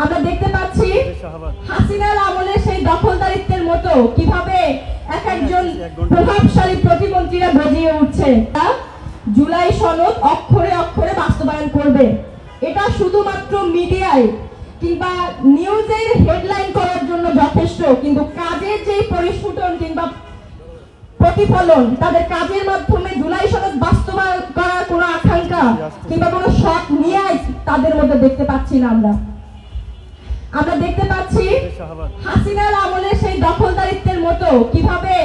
আমরা দেখতে পাচ্ছি হাসিনার আমলে সেই দখলদারিত্বের মতো কিভাবে এক একজন প্রভাবশালী প্রতিমন্ত্রীরা গজিয়ে উঠছে। জুলাই সনদ অক্ষরে অক্ষরে বাস্তবায়ন করবে, এটা শুধুমাত্র মিডিয়ায় কিংবা নিউজের হেডলাইন করার জন্য যথেষ্ট, কিন্তু কাজের যে পরিস্ফুটন কিংবা প্রতিফলন, তাদের কাজের মাধ্যমে জুলাই সনদ বাস্তবায়ন করার কোনো আকাঙ্ক্ষা কিংবা কোনো শখ নিয়ে তাদের মধ্যে দেখতে পাচ্ছি না। আমরা দেখতে পাচ্ছি হাসিনার আমলে সেই দখলদারিত্বের মতো কিভাবে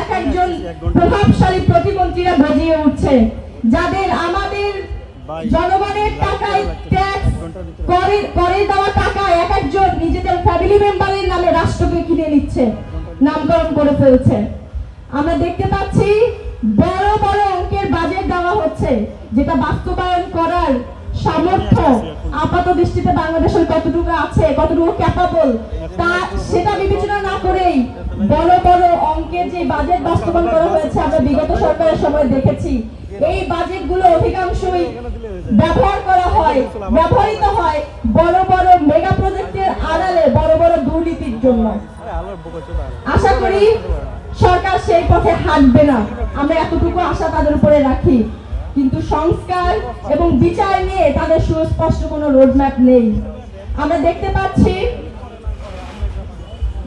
এক একজন প্রভাবশালী প্রতিমন্ত্রীরা গজিয়ে উঠছে, যাদের আমাদের জনগণের টাকায় ট্যাক্স করে দেওয়া টাকায় এক একজন নিজেদের ফ্যামিলি মেম্বারের নামে রাষ্ট্রকে কিনে নিচ্ছে, নামকরণ করে ফেলছে। আমরা দেখতে পাচ্ছি বড় বড় অঙ্কের বাজেট দেওয়া হচ্ছে, যেটা বাস্তবায়ন করার সামর্থ্য আপাত দৃষ্টিতে বাংলাদেশের কতটুকু আছে, কতটুকু ক্যাপাবল, তা সেটা বিবেচনা না করেই বড় বড় অঙ্কের যে বাজেট বাস্তবায়ন করা হয়েছে আমরা বিগত সরকারের সময় দেখেছি। এই বাজেটগুলো অধিকাংশই ব্যবহৃত হয় বড় বড় মেগা প্রজেক্টের আড়ালে বড় বড় দুর্নীতির জন্য। আশা করি সরকার সেই পথে হাঁটবে না, আমরা এতটুকু আশা তাদের উপরে রাখি। কিন্তু সংস্কার এবং বিচার নিয়ে তাদের সুস্পষ্ট কোনো রোডম্যাপ নেই। আমরা দেখতে পাচ্ছি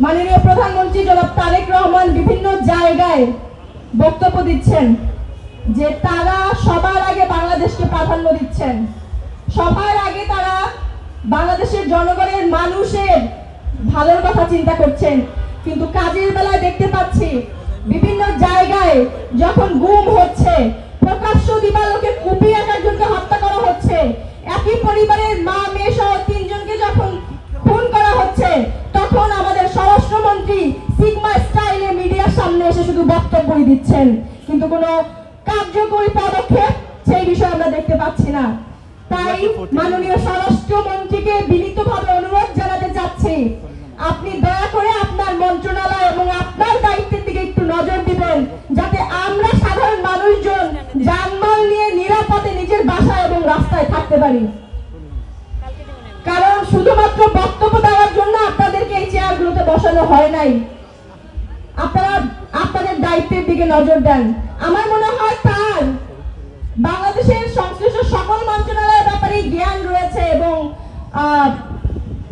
মাননীয় প্রধানমন্ত্রী জনাব তারেক রহমান বিভিন্ন জায়গায় বক্তব্য দিচ্ছেন যে তারা সবার আগে বাংলাদেশকে প্রাধান্য দিচ্ছেন, সবার আগে তারা বাংলাদেশের জনগণের মানুষের ভালোর কথা চিন্তা করছেন। কিন্তু কাজের বেলায় দেখতে পাচ্ছি বিভিন্ন জায়গায় যখন গুম হচ্ছে, প্রকাশ্য দিবালোকে কুপিয়ে একজনকে হত্যা করা হচ্ছে, একই পরিবারের মা মেয়ে সহ 3 জনকে যখন খুন করা হচ্ছে, তখন আমাদের স্বরাষ্ট্রমন্ত্রী সিগমা স্টাইলে মিডিয়ার সামনে এসে শুধু বক্তব্যই দিচ্ছেন, কিন্তু কোনো কার্যকরী পদক্ষেপ সেই বিষয়ে আমরা দেখতে পাচ্ছি না। তাই মাননীয় স্বরাষ্ট্রমন্ত্রীকে বিনীতভাবে অনুরোধ জানাতে চাচ্ছি, আপনি দয়া করে আপনার মন্ত্রণালয় এবং আপনার দায়িত্বের দিকে একটু নজর দিবেন, যাতে আমরা সাধারণ মানুষজন যানমাল নিয়ে নিরাপদে নিজের বাসায় এবং রাস্তায় থাকতে পারি। কারণ শুধুমাত্র বক্তব্য দেওয়ার জন্য আপনাদেরকে এই চেয়ারগুলোতে বসানো হয় নাই, আপনারা আপনাদের দায়িত্বের দিকে নজর দেন। আমার মনে হয় তার বাংলাদেশের সংশ্লিষ্ট সকল মন্ত্রণালয়ের ব্যাপারে জ্ঞান রয়েছে এবং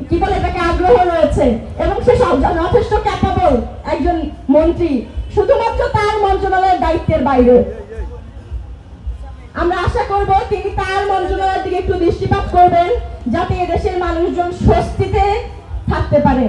কি বলে এটাকে আগ্রহ রয়েছে, এবং সে যথেষ্ট ক্যাপাবল একজন মন্ত্রী, শুধুমাত্র তার মন্ত্রণালয়ের দায়িত্বের বাইরে। আমরা আশা করব তিনি তার মন্ত্রণালয়ের দিকে একটু দৃষ্টিপাত করবেন, যাতে এদেশের মানুষজন স্বস্তিতে থাকতে পারে।